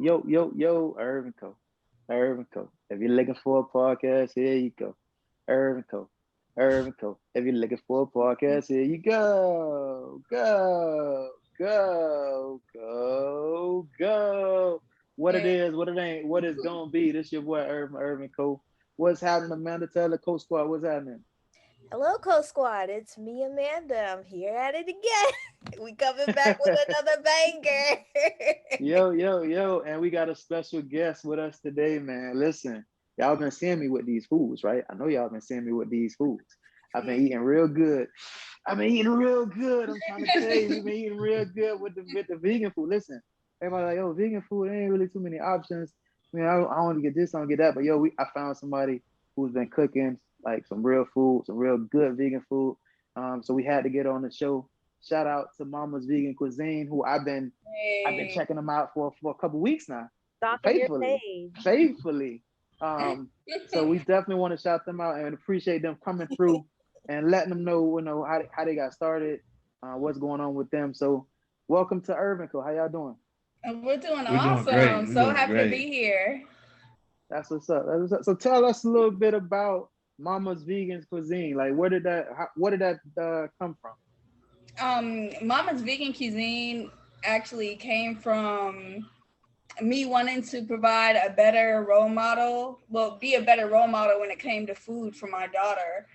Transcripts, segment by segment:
Irv and Co. Irv and Co. If you're looking for a podcast, here you go. Irv and Co. Irv and Co. If you're looking for a podcast, here you go. Go. What it Yeah. is, what it ain't, what it's gonna be. This your boy Irv and Co. What's happening, Amanda? Tell the Co Squad what's happening. Hello, Co Squad. It's me, Amanda. I'm here at it again. We coming back with another banger. And we got a special guest with us today, man. Listen, y'all been seeing me with these foods, right? I know y'all been seeing me with these foods. I've been eating real good. I've been eating real good. I'm trying to tell you, we've been eating real good with the vegan food. Listen, everybody like, yo, vegan food, there ain't really too many options. I mean, I want to get this, I want to get that. But yo, I found somebody who's been cooking like some real food, some real good vegan food. So we had to get on the show. Shout out to Mama's Vegan Cuisine, who I've been Hey, checking them out for a couple weeks now, stalking your faithfully, page. faithfully. So we definitely want to shout them out and appreciate them coming through and letting them know, how they got started, what's going on with them. So welcome to Irv and Co. How y'all doing? We're doing We're doing great. awesome. We're So doing happy to great. be here. That's what's up. That's what's up. So tell us a little bit about Mama's Vegan Cuisine. Like, what did that come from? Mama's Vegan Cuisine actually came from me wanting to provide a better role model, well, be a better role model when it came to food for my daughter.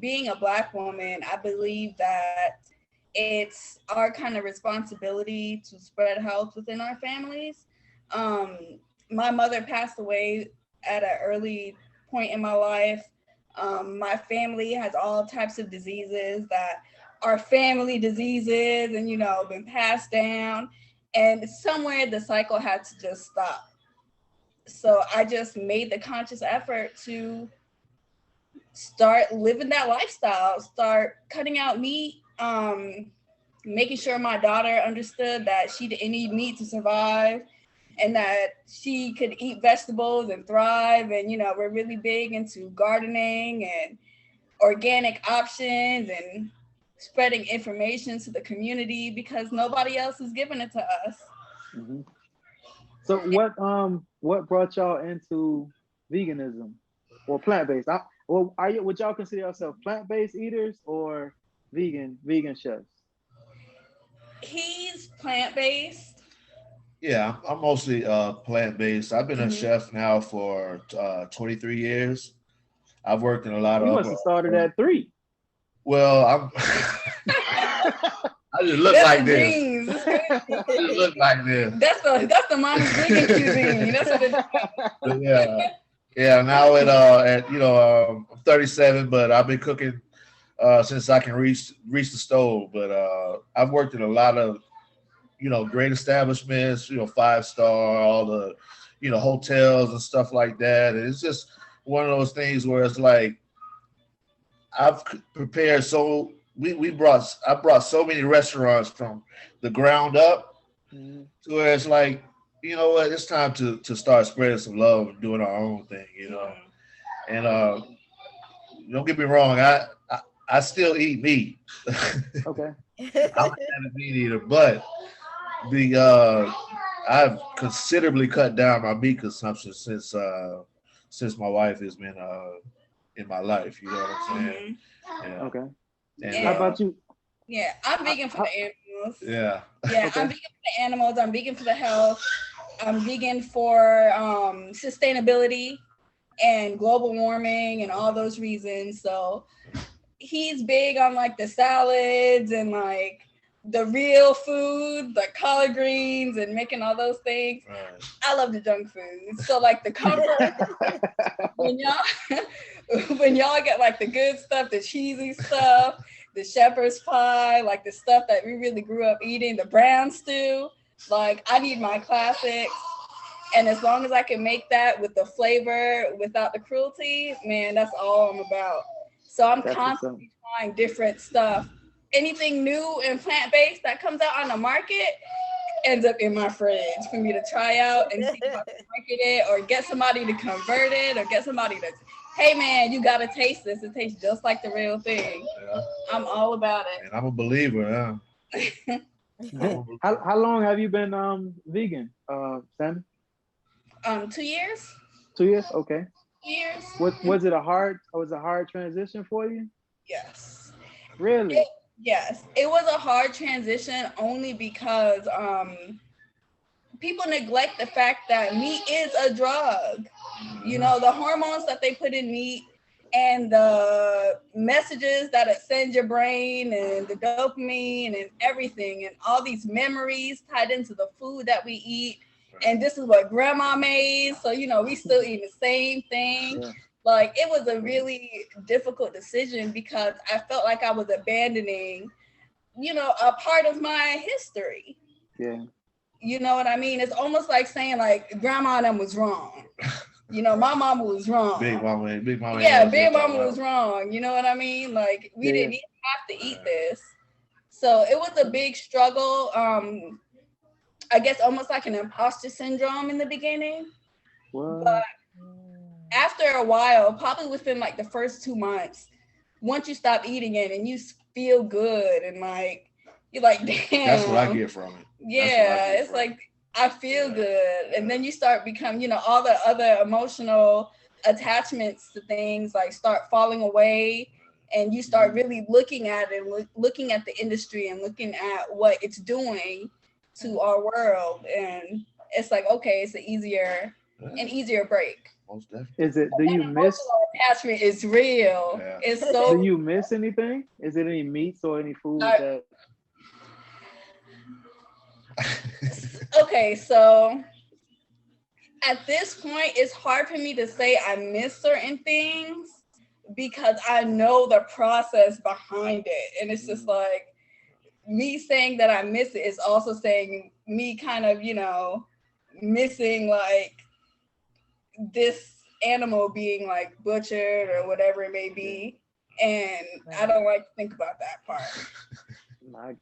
Being a Black woman, I believe that it's our kind of responsibility to spread health within our families. Um, my mother passed away at an early point in my life. My family has all types of diseases that are family diseases and, been passed down. And somewhere the cycle had to just stop. So I just made the conscious effort to start living that lifestyle, start cutting out meat, making sure my daughter understood that she didn't need meat to survive and that she could eat vegetables and thrive. And, we're really big into gardening and organic options and spreading information to the community because nobody else is giving it to us. Hmm. So what brought y'all into veganism or plant based? Well, would y'all consider yourself plant based eaters or vegan chefs? He's plant-based. Yeah, I'm mostly plant-based. I've been a Mhm. chef now for 23 years. I've worked in a lot Oh, you of must have started at 3. well, I'm I just look That's like the this. genes. I just look like this. That's the Mama's Vegan Cuisine. That's what it is. But yeah. Now I'm 37, but I've been cooking since I can reach the stove. But I've worked in a lot of great establishments, 5-star, all the, hotels and stuff like that. And it's just one of those things where it's like I've prepared so I brought so many restaurants from the ground up Mhm. to where it's like, you know what, it's time to start spreading some love and doing our own thing. And don't get me wrong, I still eat meat. Okay. I'm not a meat eater, but the I've considerably cut down my meat consumption since my wife has been in my life. You know what I'm saying? Mhm. Yeah. Okay. And How Yeah, about you? yeah. I'm vegan for How, the animals. yeah. Yeah, I'm okay. vegan for the animals. I'm vegan for the health. I'm vegan for sustainability and global warming and all those reasons. So he's big on like the salads and like the real food, the collard greens and making all those things. Right. I love the junk food. So like the comfort when y'all when y'all get like the good stuff, the cheesy stuff, the shepherd's pie, like the stuff that we really grew up eating, the brown stew. Like I need my classics. And as long as I can make that with the flavor without the cruelty, man, that's all I'm about. So I'm That's what's up. constantly trying different stuff. Anything new and plant-based that comes out on the market ends up in my fridge for me to try out and see if I can market it or get somebody to convert it or get somebody to, hey man, you gotta taste this. It tastes just like the real thing. Yeah. I'm all about And I'm a believer. it. How long have you been vegan, Sandy? 2 years. 2 years? Okay. Years. Was it a hard transition for you? Yes. Really? Yes. It was a hard transition only because people neglect the fact that meat is a drug. You know, the hormones that they put in meat and the messages that it sends your brain and the dopamine and everything and all these memories tied into the food that we eat. And this is what grandma made. So, you know, we still eat the same thing. Yeah. Like, it was a really difficult decision because I felt like I was abandoning, you know, a part of my history. Yeah. You know what I mean? It's almost like saying, like, grandma and them was wrong. You know, my mama was wrong. Big mama. Yeah, big mama was wrong. You know what I mean? Like, we didn't even have to eat this. So it was a big struggle. I guess almost like an imposter syndrome in the beginning. What? But after a while, probably within like the first 2 months, once you stop eating it and you feel good and like, you're like, damn. That's what I get from it. Yeah, it's like, I feel good. And then you start becoming, you know, all the other emotional attachments to things like start falling away, and you start really looking at it, looking at the industry and looking at what it's doing to our world. And it's like, okay, it's an easier break. Most definitely. Is it, do you miss attachment is real. Yeah. It's so. Do you miss anything? Is it any meats or any food that Okay, so at this point, it's hard for me to say I miss certain things because I know the process behind it. And it's just like, me saying that I miss it is also saying me kind of, you know, missing like this animal being like butchered or whatever it may be. And I don't like to think about that part.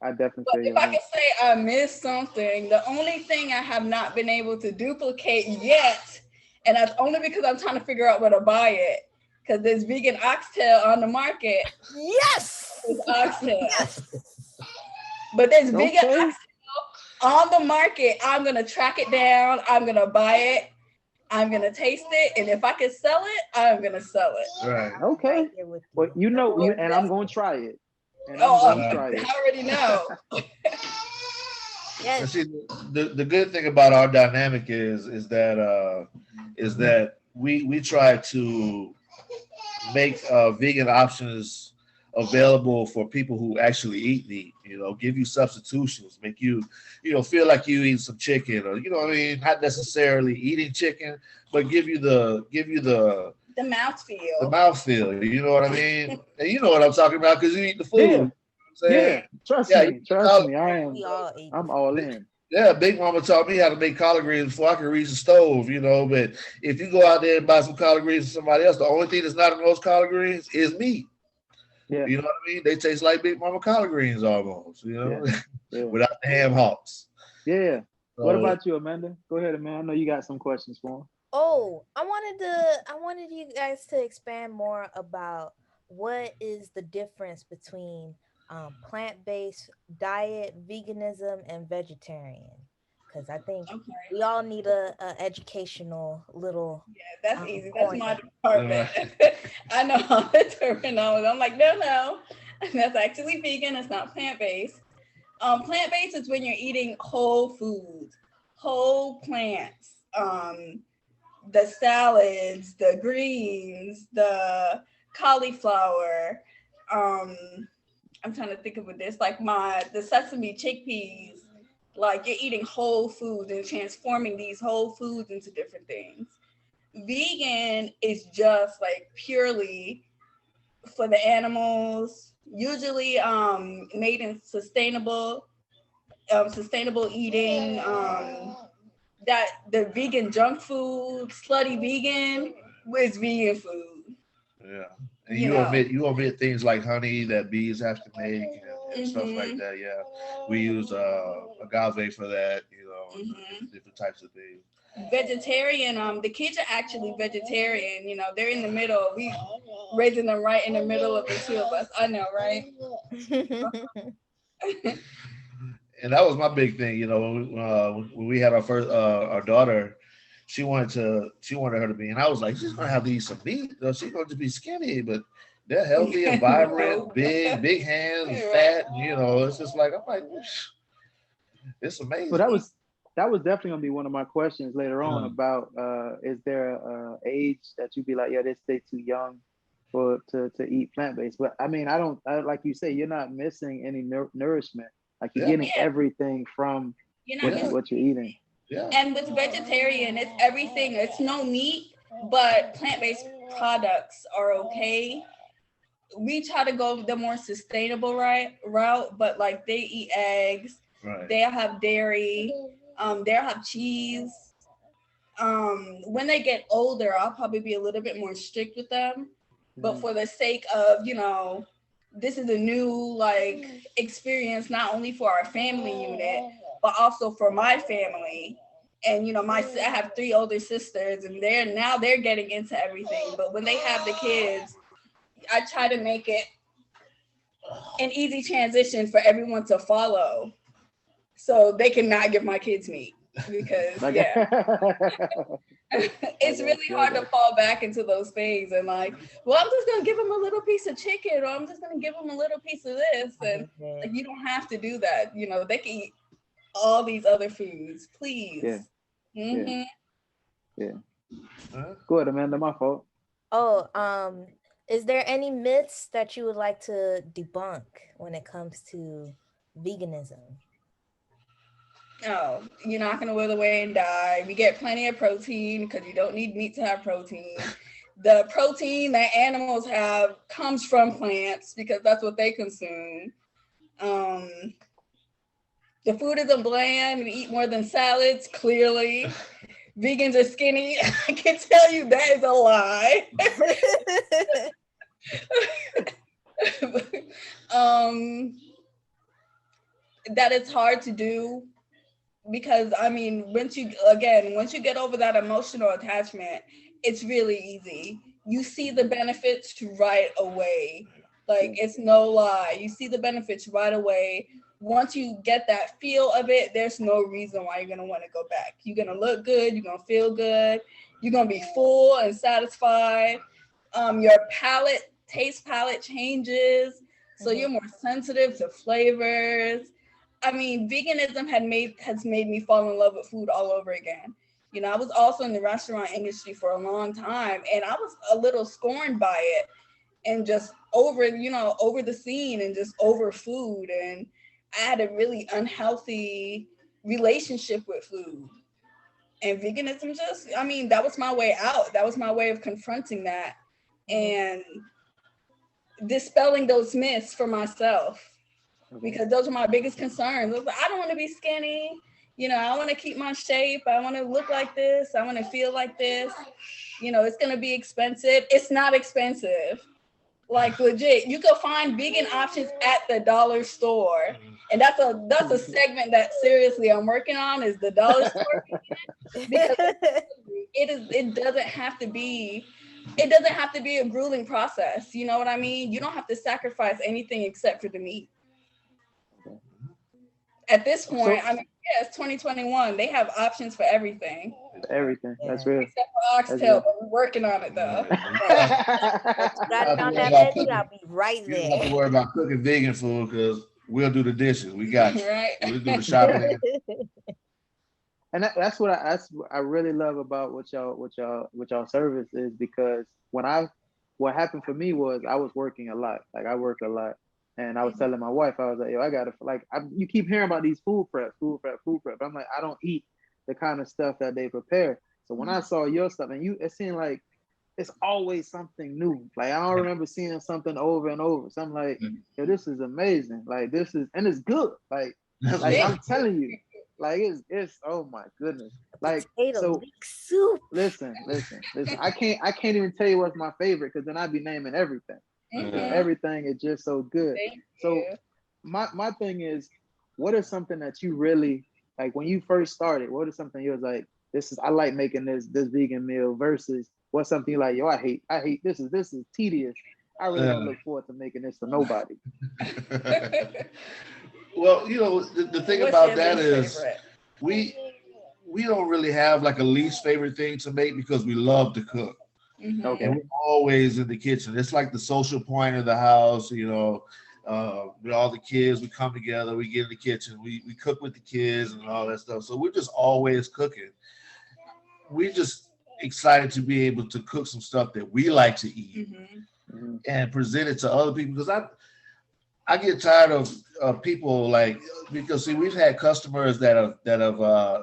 I definitely but if I can say I missed something, the only thing I have not been able to duplicate yet, and that's only because I'm trying to figure out where to buy it, because there's vegan oxtail on the market. Yes! There's oxtail. Yes. But there's vegan oxtail on the market. I'm going to track it down. I'm going to buy it. I'm going to taste it. And if I can sell it, I'm going to sell it. Right. Okay. Well, you know, and I'm going to try it. And I already know. Yes. See, the good thing about our dynamic is that we try to make vegan options available for people who actually eat meat. You know, give you substitutions, make you, you know, feel like you eat some chicken, or you know what I mean, not necessarily eating chicken, but give you the mouthfeel. The mouthfeel, you know what I mean? And you know what I'm talking about because you eat the food. Yeah. Trust me. I'm all in. Yeah, Big Mama taught me how to make collard greens before I could reach the stove, you know. But if you go out there and buy some collard greens from somebody else, the only thing that's not in those collard greens is meat. Yeah. You know what I mean? They taste like Big Mama collard greens almost, you know, without the ham hocks. Yeah. So, what about you, Amanda? Go ahead, Amanda. I know you got some questions for him. Oh, I wanted you guys to expand more about what is the difference between plant-based diet, veganism, and vegetarian. Because I think we all need a educational little. Yeah, that's easy. That's my department. I know all the terminology. I'm like, no, that's actually vegan. It's not plant-based. Plant-based is when you're eating whole foods, whole plants. The salads, the greens, the cauliflower. I'm trying to think of it. There's like the sesame chickpeas. Like you're eating whole foods and transforming these whole foods into different things. Vegan is just like purely for the animals, usually made in sustainable eating. That the vegan junk food, slutty vegan, is vegan food. Yeah, and you omit things like honey that bees have to make and stuff like that. Yeah, we use agave for that. You know, different types of things. Vegetarian. The kids are actually vegetarian. You know, they're in the middle. We raising them right in the middle of the two of us. I know, right? and that was my big thing. You know, when we had our first our daughter, she wanted her to be, and I was like, she's gonna have to eat some meat. She's gonna just be skinny, but they're healthy and vibrant, big hands, fat. You know, it's just like I'm like, it's amazing. Well, that was definitely gonna be one of my questions later on about is there a age that you'd be like, yeah, they stay too young to eat plant-based. But I mean, like you say, you're not missing any nourishment. Like you're getting everything from what you're eating. Yeah. And with vegetarian, it's everything. It's no meat, but plant-based products are okay. We try to go the more sustainable route, but like they eat eggs, they'll have dairy, they'll have cheese. When they get older, I'll probably be a little bit more strict with them. But for the sake of, you know, this is a new like experience, not only for our family unit, but also for my family. And, you know, I have 3 older sisters, and they're getting into everything. But when they have the kids, I try to make it an easy transition for everyone to follow, so they can not give my kids meat, because it's really hard to fall back into those things and like, well, I'm just gonna give them a little piece of chicken, or I'm just gonna give them a little piece of this, and like, you don't have to do that. You know, they can eat all these other foods, please. Yeah. Go ahead, Amanda. My fault. Oh, is there any myths that you would like to debunk when it comes to veganism? Oh, you're not going to wither away and die. We get plenty of protein because you don't need meat to have protein. The protein that animals have comes from plants because that's what they consume. The food isn't bland. We eat more than salads, clearly. Vegans are skinny. I can tell you that is a lie. That it's hard to do. Because I mean, once you get over that emotional attachment, it's really easy. You see the benefits right away. Like, it's no lie. You see the benefits right away. Once you get that feel of it, there's no reason why you're gonna want to go back. You're gonna look good. You're gonna feel good. You're gonna be full and satisfied. Your taste palette changes, so you're more sensitive to flavors. I mean, veganism has made me fall in love with food all over again. You know, I was also in the restaurant industry for a long time, and I was a little scorned by it, and just over the scene, and just over food. And I had a really unhealthy relationship with food. And veganism that was my way out. That was my way of confronting that and dispelling those myths for myself. Because those are my biggest concerns. I don't want to be skinny. You know, I want to keep my shape. I want to look like this. I want to feel like this. You know, it's going to be expensive. It's not expensive. Like, legit, you can find vegan options at the dollar store. And that's a segment that seriously I'm working on, is the dollar store. Because it doesn't have to be a grueling process. You know what I mean? You don't have to sacrifice anything except for the meat. At this point, it's 2021. They have options for everything. Everything. That's real. Except for oxtail, but we're working on it though. Got it on that menu, I'll be right there. You don't have to worry about cooking vegan food because we'll do the dishes. We got you. Right. We'll do the shopping. And that's what I really love about what y'all service is, because what happened for me was I was working a lot. Like, I work a lot. And I was telling my wife, I was like, yo, I gotta, like, you keep hearing about these food prep. I'm like, I don't eat the kind of stuff that they prepare. So when I saw your stuff, and it seemed like it's always something new. Like, I don't remember seeing something over and over. So I'm like, yo, this is amazing. Like, and it's good. Like I'm telling you, like, it's oh my goodness. Like, so soup. Listen. I can't even tell you what's my favorite, because then I'd be naming everything. Everything is just so good. So my thing is, what is something that you really like when you first started? What is something you was like, I like making this vegan meal, versus what's something you like, yo, I hate this is tedious. I really don't look forward to making this for nobody. Well, you know, the thing What's about your that least is favorite? we don't really have like a least favorite thing to make because we love to cook. Okay. And we're always in the kitchen. It's like the social point of the house, you know. With all the kids, we come together, we get in the kitchen, we cook with the kids and all that stuff. So we're just always cooking. We're just excited to be able to cook some stuff that we like to eat and present it to other people. Because I get tired of people like, because see, we've had customers that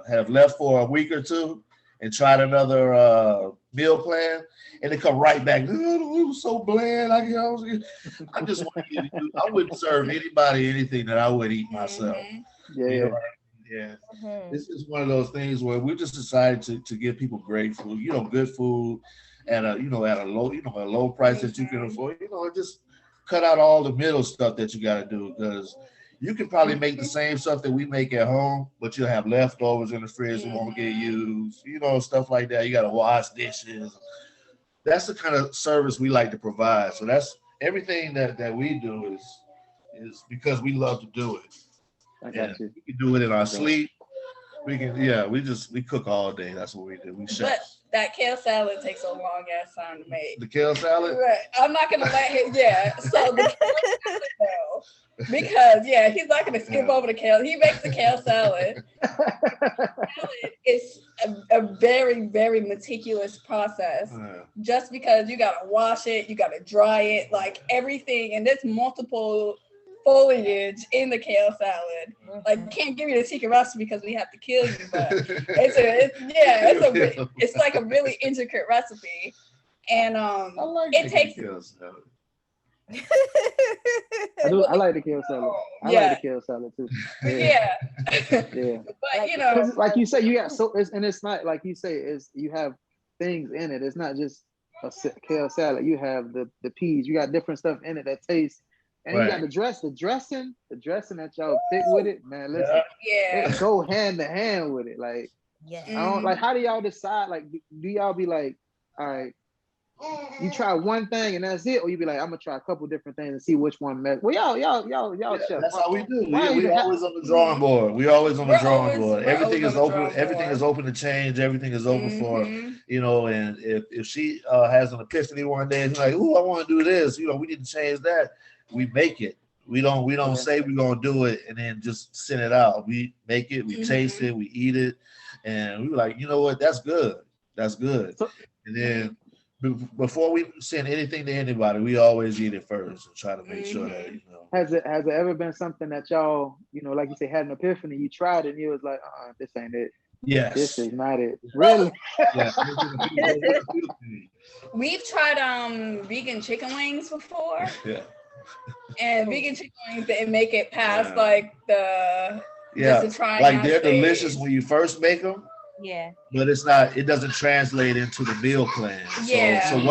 have left for a week or two and tried another meal plan, and they come right back. Oh, it was so bland. I just want to I wouldn't serve anybody anything that I would eat myself. Yeah, You yeah. know, yeah. This is one of those things where we just decided to give people great food, you know, good food at a low price that you can afford, you know, and just cut out all the middle stuff that you got to do, because you can probably make the same stuff that we make at home, but you'll have leftovers in the fridge that won't get used, you know, stuff like that. You got to wash dishes. That's the kind of service we like to provide. So that's everything that we do is because we love to do it. I got you. We can do it in our sleep. We can, we cook all day. That's what we do. We chefs. But that kale salad takes a long ass time to make. The kale salad? Right. I'm not gonna let him. Yeah. So the kale salad, though, because he's not gonna skip over the kale. He makes the kale salad. Salad is a very, very meticulous process. Just because you gotta wash it, you gotta dry it, like everything, and there's multiple foliage in the kale salad. Like, can't give you the secret recipe because we have to kill you, but it's like a really intricate recipe, and it takes. I like the kale salad. I like the kale salad too. Yeah. But you know, like you say, you got it's not like you say, you have things in it. It's not just a kale salad. You have the peas. You got different stuff in it that tastes. And you got the dressing that y'all pick with it, man. Listen, it go hand to hand with it. Like, I don't like. How do y'all decide? Like, do y'all be like, all right, you try one thing and that's it, or you be like, I'm gonna try a couple different things and see which one match. Well, y'all chef. That's how we do. We always on the drawing board. We always on the drawing board. Everything is open. Everything is open to change. Everything is open for, you know. And if she has an epiphany one day and she's like, "Ooh, I want to do this," you know, we need to change that. We make it. We don't say we're gonna do it and then just send it out. We make it, we taste it, we eat it, and we were like, you know what, that's good. That's good. And then before we send anything to anybody, we always eat it first and try to make sure that, you know. Has it ever been something that y'all, you know, like you say, had an epiphany, you tried it and you was like, this ain't it. Yes. This is not it. Really? Yeah. We've tried vegan chicken wings before. Yeah. And vegan chicken wings didn't make it past like the like they're delicious when you first make them. Yeah. But it doesn't translate into the meal plan. Yeah. So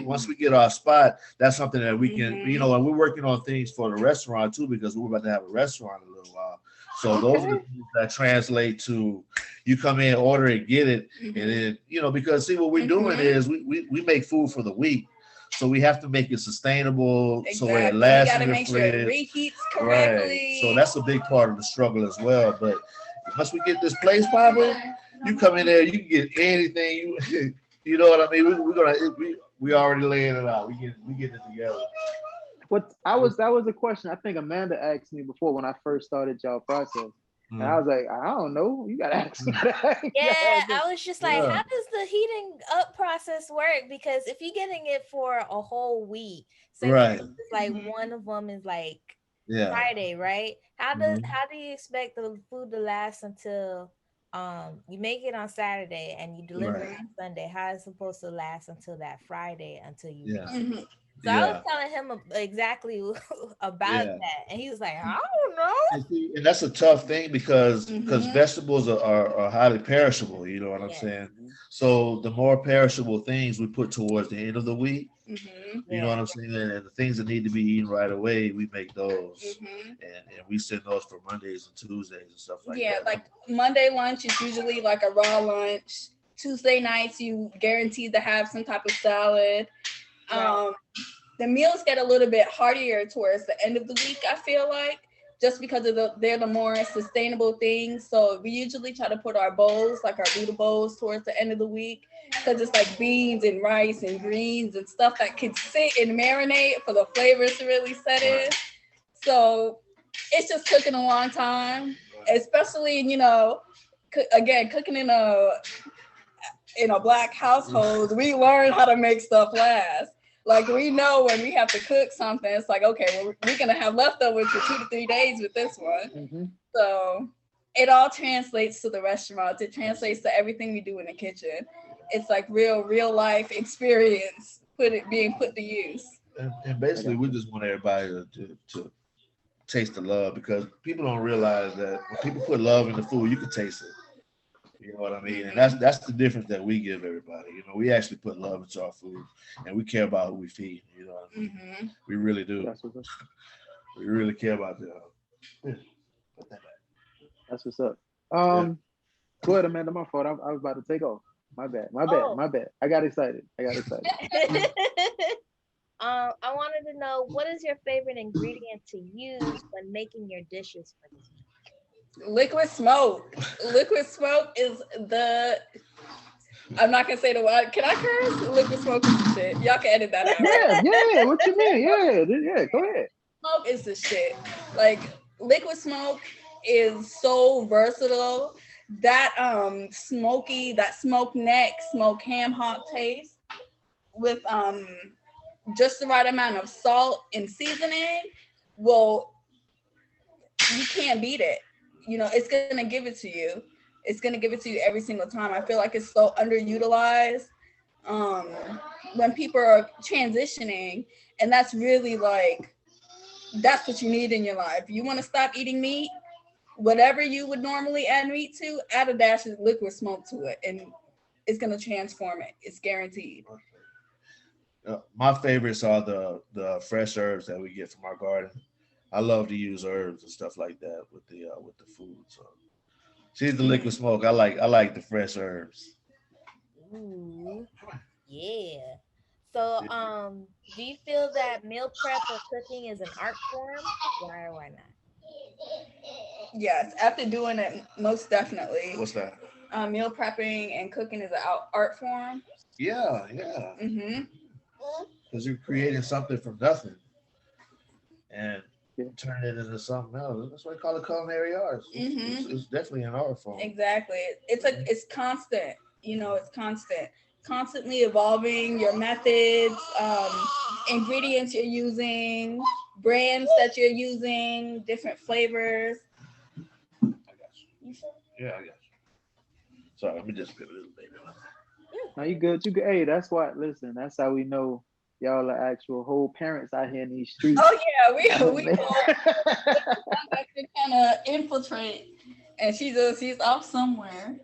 once we get our spot, that's something that we can, you know, and we're working on things for the restaurant too, because we're about to have a restaurant in a little while. So those are the things that translate to you come in, order it, get it, and then, you know, because see what we're doing is we make food for the week. So we have to make it sustainable so it lasts in the fridge. Sure it reheats correctly. Right. So that's a big part of the struggle as well. But once we get this place popping, you come in there, you can get anything. You know what I mean? We already laying it out. We get it together. That was a question I think Amanda asked me before when I first started y'all process. And I was like, I don't know. You gotta ask me that. I was just like, how does the heating up process work? Because if you're getting it for a whole week, so it's like one of them is like Friday, right? How do you expect the food to last until you make it on Saturday and you deliver it on Sunday? How is it supposed to last until that Friday until you So I was telling him exactly about that, and he was like, "I don't know." And that's a tough thing because vegetables are highly perishable. You know what I'm saying? So the more perishable things we put towards the end of the week, you know what I'm saying, and the things that need to be eaten right away, we make those, and we send those for Mondays and Tuesdays and stuff like that. Yeah, like Monday lunch is usually like a raw lunch. Tuesday nights, you guaranteed to have some type of salad. The meals get a little bit heartier towards the end of the week, I feel like, just because they're the more sustainable things. So we usually try to put our bowls, like our Buddha bowls, towards the end of the week, because it's like beans and rice and greens and stuff that can sit and marinate for the flavors to really set in. So it's just cooking a long time, especially, you know, again, cooking in a Black household. We learn how to make stuff last. Like, we know when we have to cook something, it's like, okay, well, we're going to have leftovers for 2 to 3 days with this one. Mm-hmm. So it all translates to the restaurants. It translates to everything we do in the kitchen. It's like real life experience being put to use. And basically, we just want everybody to taste the love, because people don't realize that when people put love in the food, you can taste it. You know what I mean? And that's the difference that we give everybody. You know, we actually put love into our food, and we care about who we feed. You know what I mean? Mm-hmm. We really do. We really care about that. That's what's up. Go ahead, Amanda. My fault. I was about to take off. My bad. I got excited. I wanted to know, what is your favorite ingredient to use when making your dishes for this week? Liquid smoke. Liquid smoke is I'm not gonna say the word. Can I curse? Liquid smoke is the shit. Y'all can edit that out. Yeah. What you mean? Yeah. Go ahead. Smoke is the shit. Like, liquid smoke is so versatile. That smoky, that smoked neck, smoked ham hock taste with just the right amount of salt and seasoning, well, you can't beat it. You know, it's gonna give it to you. It's gonna give it to you every single time. I feel like it's so underutilized when people are transitioning, and that's really like, that's what you need in your life. You want to stop eating meat, whatever you would normally add meat to, add a dash of liquid smoke to it, and it's gonna transform it. It's guaranteed. My favorites are the fresh herbs that we get from our garden. I love to use herbs and stuff like that with the food. So she's the liquid smoke. I like the fresh herbs. Ooh, yeah. So, do you feel that meal prep or cooking is an art form? Why or why not? Yes, after doing it, most definitely. What's that? Meal prepping and cooking is an art form. Yeah. Mm-hmm. Because you're creating something from nothing and turning it into something else. That's why they call it culinary arts. Mm-hmm. It's definitely an art form. Exactly. It's constant. You know, it's constant. Constantly evolving your methods, ingredients you're using, brands that you're using, different flavors. I got you. Yeah, I got you. Sorry, let me just get a little baby. No, you good. Hey, that's why. Listen, that's how we know y'all are actual whole parents out here in these streets. Oh yeah, we kind of infiltrate, and she's off somewhere,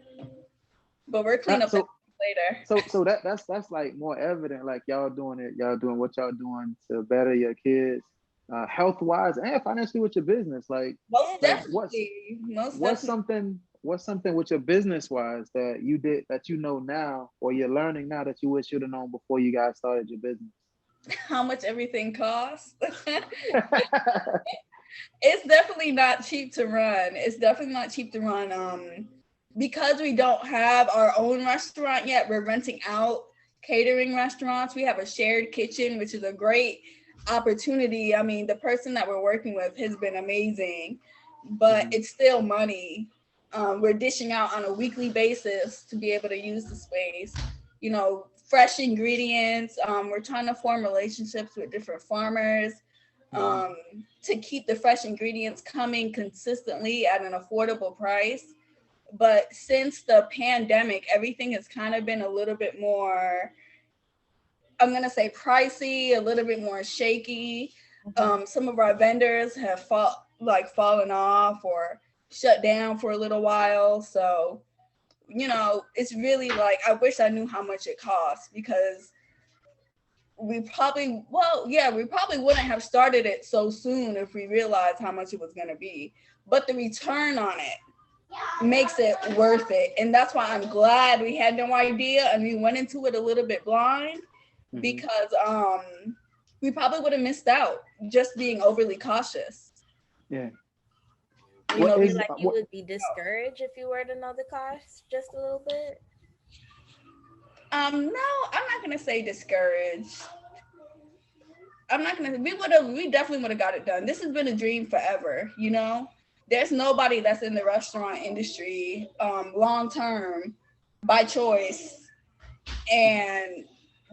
but we're clean up later. So that's like more evident. Like y'all doing what y'all doing to better your kids, health wise and financially with your business. Like most definitely. What's something with your business wise that you did that you know now or you're learning now that you wish you'd have known before you guys started your business? How much everything costs. It's definitely not cheap to run. Because we don't have our own restaurant yet. We're renting out catering restaurants. We have a shared kitchen, which is a great opportunity. I mean, the person that we're working with has been amazing, but it's still money. We're dishing out on a weekly basis to be able to use the space, you know, fresh ingredients. We're trying to form relationships with different farmers to keep the fresh ingredients coming consistently at an affordable price. But since the pandemic, everything has kind of been a little bit more, I'm going to say pricey, a little bit more shaky. Some of our vendors have fallen off or shut down for a little while. So, you know, it's really like, I wish I knew how much it costs, because we probably wouldn't have started it so soon if we realized how much it was going to be. But the return on it makes it worth it. And that's why I'm glad we had no idea and we went into it a little bit blind, because we probably would have missed out just being overly cautious. Yeah. You What feel is like you would be discouraged if you were to know the cost just a little bit? No, I'm not gonna say discouraged. We definitely would have got it done. This has been a dream forever, you know? There's nobody that's in the restaurant industry long term by choice and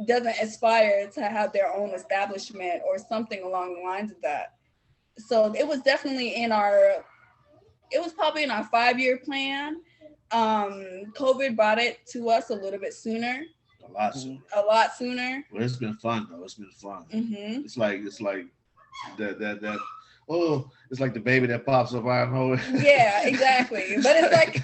doesn't aspire to have their own establishment or something along the lines of that. So it was definitely it was probably in our 5-year plan. COVID brought it to us a little bit sooner. A lot sooner. Well, it's been fun though. It's been fun. Mm-hmm. It's like that. Oh, it's like the baby that pops up out of nowhere. Yeah, exactly. But it's like,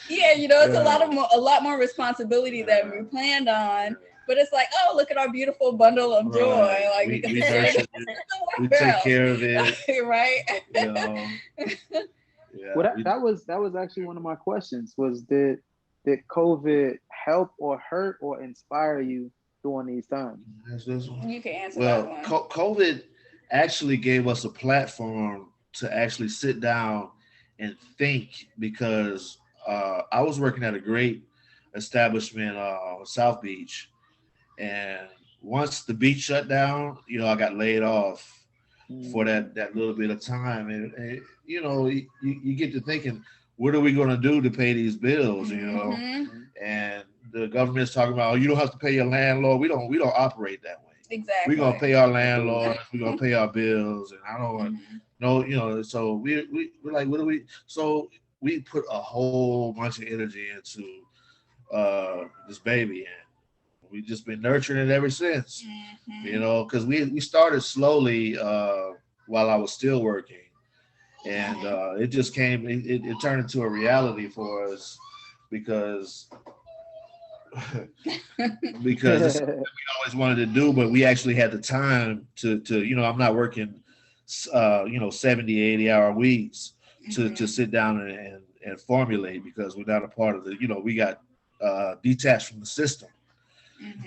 yeah, you know, it's a lot more responsibility than we planned on. But it's like, oh, look at our beautiful bundle of joy. Like we take care of it, right? You know. Yeah, well, that was actually one of my questions. Was did COVID help or hurt or inspire you during these times? You can answer that one. COVID actually gave us a platform to actually sit down and think, because I was working at a great establishment on South Beach, and once the beach shut down, you know, I got laid off for that little bit of time, and you know, you get to thinking, what are we going to do to pay these bills, you know? Mm-hmm. And the government's talking about, oh, you don't have to pay your landlord. We don't operate that way. Exactly. We're gonna pay our landlord. We're gonna pay our bills, and I don't want no, you know. So we're like, what do we? So we put a whole bunch of energy into this baby, and we've just been nurturing it ever since. Mm-hmm. You know, because we started slowly while I was still working, and it just came. It turned into a reality for us because. Because it's something we always wanted to do, but we actually had the time to you know, I'm not working 70, 80 hour weeks to sit down and formulate, because we're not a part of the, you know, we got detached from the system.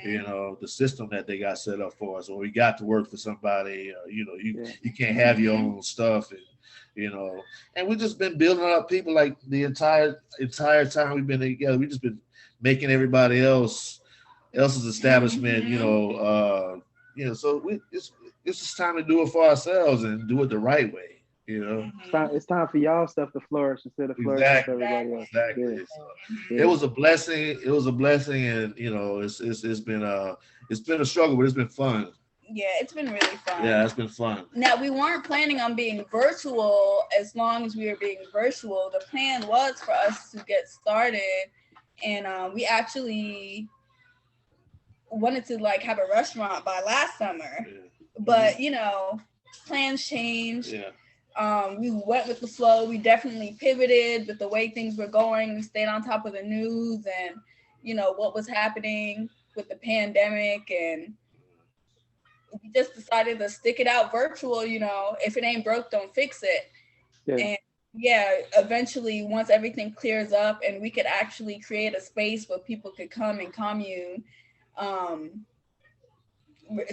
You know, the system that they got set up for us, or we got to work for somebody, you know, you can't have your own stuff, and you know, and we've just been building up people like the entire time we've been together. We've just been making everybody else's establishment, you know, so it's just time to do it for ourselves and do it the right way, you know. It's time for y'all stuff to flourish instead of flourishing for everybody else. Exactly. Yeah. So, it was a blessing. It was a blessing, and you know, it's been a struggle, but it's been fun. Yeah, it's been really fun. Yeah, it's been fun. Now, we weren't planning on being virtual as long as we were being virtual. The plan was for us to get started, and we actually wanted to like have a restaurant by last summer. Yeah. But, you know, plans changed. Yeah. We went with the flow. We definitely pivoted with the way things were going. We stayed on top of the news and, you know, what was happening with the pandemic, and we just decided to stick it out virtual. You know, if it ain't broke, don't fix it. Yeah. And yeah, eventually, once everything clears up and we could actually create a space where people could come and commune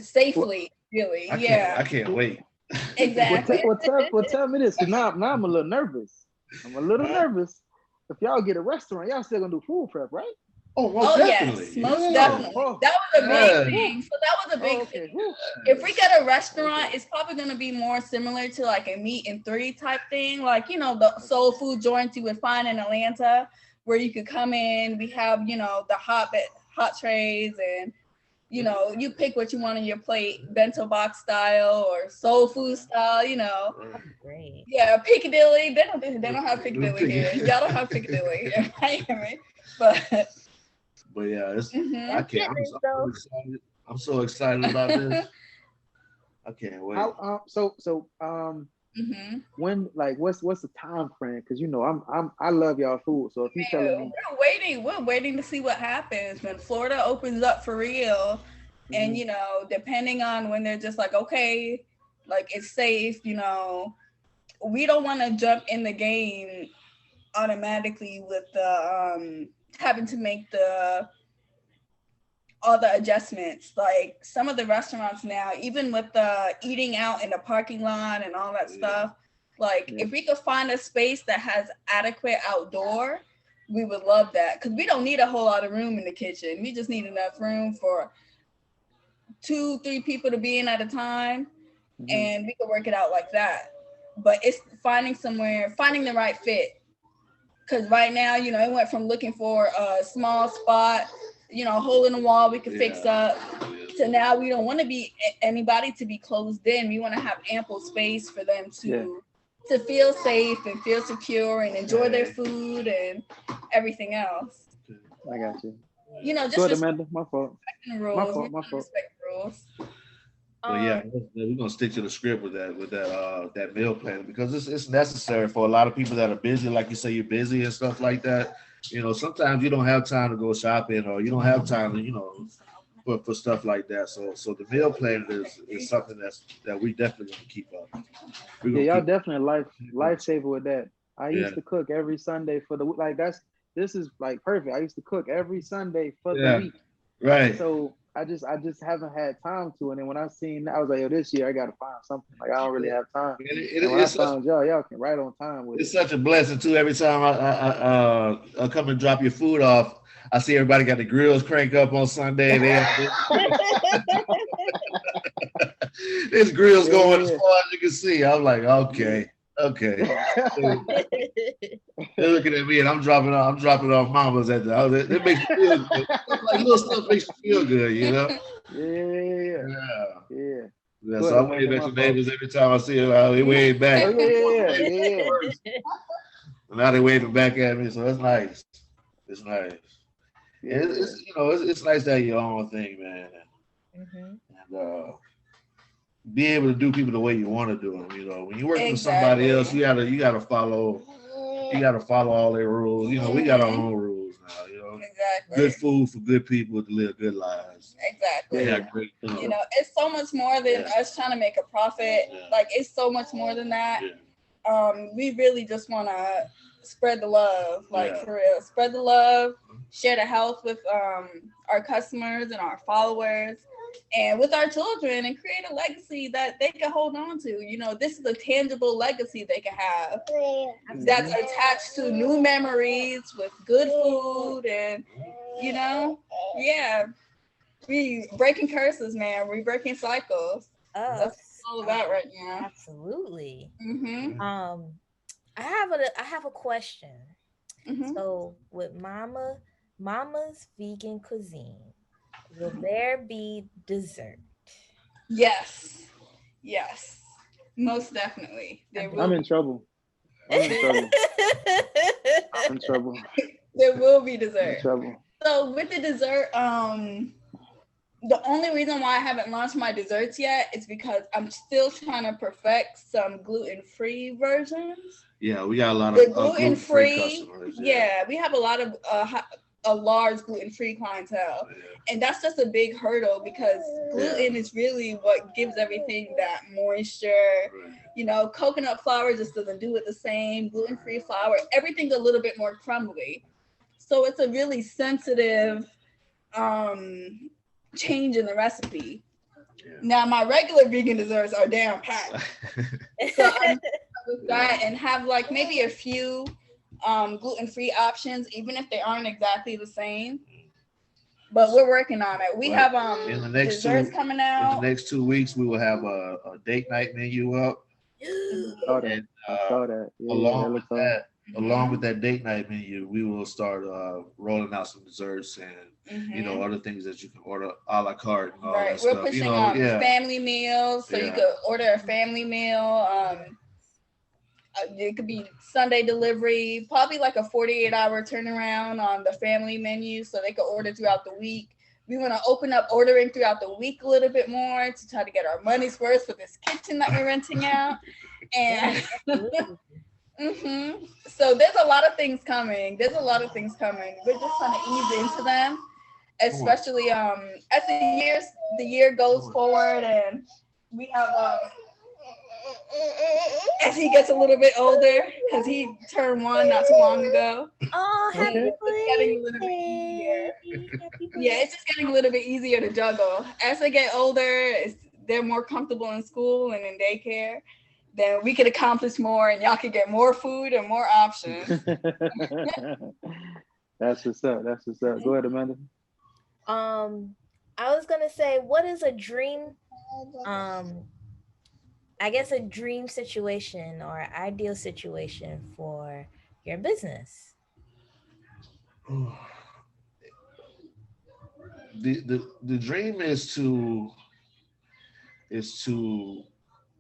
safely, really. I can't wait. Exactly. Well, tell me this, because now I'm a little nervous. I'm a little nervous. If y'all get a restaurant, y'all still gonna do food prep, right? Oh, most definitely. Yes, most definitely. Oh. That was a big thing. So that was a big thing. If we get a restaurant, it's probably going to be more similar to like a meat and three type thing. Like, you know, the soul food joints you would find in Atlanta, where you could come in. We have, you know, the hot trays, and, you know, you pick what you want on your plate, bento box style or soul food style, you know. Great. Yeah, Piccadilly. They don't have Piccadilly here. Y'all don't have Piccadilly here, right? But yeah, it's I can't. I'm so excited about this. I can't wait. When, like, what's the time frame? Because you know I love y'all food. So if you telling me, we're waiting to see what happens when Florida opens up for real, and you know, depending on when they're just like, okay, like it's safe. You know, we don't want to jump in the game automatically with the having to make all the adjustments. Like some of the restaurants now, even with the eating out in the parking lot and all that stuff, Like if we could find a space that has adequate outdoor, we would love that, because we don't need a whole lot of room in the kitchen. We just need enough room for 2-3 people to be in at a time, and we could work it out like that. But it's finding the right fit. Because right now, it went from looking for a small spot, a hole in the wall we could fix up, to now we don't want to be anybody to be closed in. We want to have ample space for them to feel safe and feel secure and enjoy their food and everything else. I got you. Just Amanda, my fault. Rules. My fault. Respect rules. But yeah, we're gonna stick to the script with that meal plan, because it's necessary for a lot of people that are busy, like you say, you're busy and stuff like that. Sometimes you don't have time to go shopping, or you don't have time to, for stuff like that. So the meal plan is something that we definitely gonna keep up. Y'all definitely lifesaver with that. I used to cook every Sunday for the like. This is like perfect. I used to cook every Sunday for the week. Right. So I just haven't had time to. And then when I seen that, I was like, yo, this year I gotta find something. Like I don't really have time. And when I found y'all can right on time with it. It's such a blessing too. Every time I come and drop your food off, I see everybody got the grills crank up on Sunday. This grill's going as far as you can see. I'm like, okay. They're looking at me and I'm dropping off mamas at the. It makes you feel good. Like little stuff makes you feel good, Yeah. So I wave at the neighbors every time I see them. They wave back. Now they waving back at me, so that's nice. It's nice. It's nice to have your own thing, man. And be able to do people the way you want to do them. When you work for somebody else, you gotta follow all their rules. We got our own rules now. Exactly. Good food for good people to live good lives. Exactly. Yeah, great. It's so much more than us trying to make a profit. Like it's so much more than that. We really just want to spread the love, for real. Spread the love, share the health with our customers and our followers, and with our children, and create a legacy that they can hold on to. This is a tangible legacy they can have that's attached to new memories with good food, and we breaking curses, man. We breaking cycles. That's what it's all about right now. Absolutely. Mm-hmm. I have a question. So with Mama's Vegan Cuisine, will there be dessert? Yes, most definitely. I'm in trouble. There will be dessert. Trouble. So with the dessert, the only reason why I haven't launched my desserts yet is because I'm still trying to perfect some gluten-free versions. Yeah, we got a lot of gluten-free customers. Yeah, we have a lot of a large gluten-free clientele, and that's just a big hurdle, because gluten is really what gives everything that moisture. Coconut flour just doesn't do it the same. Gluten-free flour, everything's a little bit more crumbly, so it's a really sensitive change in the recipe. Now my regular vegan desserts are down pat, so I'm with that, and have like maybe a few gluten-free options, even if they aren't exactly the same. But we're working on it. We have in the next desserts coming out. In the next 2 weeks, we will have a date night menu up. I saw that. Along with that date night menu, we will start rolling out some desserts and other things that you can order a la carte and all that We're stuff. pushing family meals, so you could order a family meal. It could be Sunday delivery, probably like a 48-hour turnaround on the family menu, so they could order throughout the week. We want to open up ordering throughout the week a little bit more to try to get our money's worth for this kitchen that we're renting out. And so there's a lot of things coming. We're just trying to ease into them, especially as the year goes forward, and we have as he gets a little bit older, because he turned 1 not too long ago. Oh, happy birthday! It's just getting a little bit easier to juggle as they get older. They're more comfortable in school and in daycare. then we could accomplish more and y'all could get more food and more options. That's what's up. That's what's up. Go ahead, Amanda. I was gonna say, what is a dream? I guess a dream situation or ideal situation for your business. The dream is to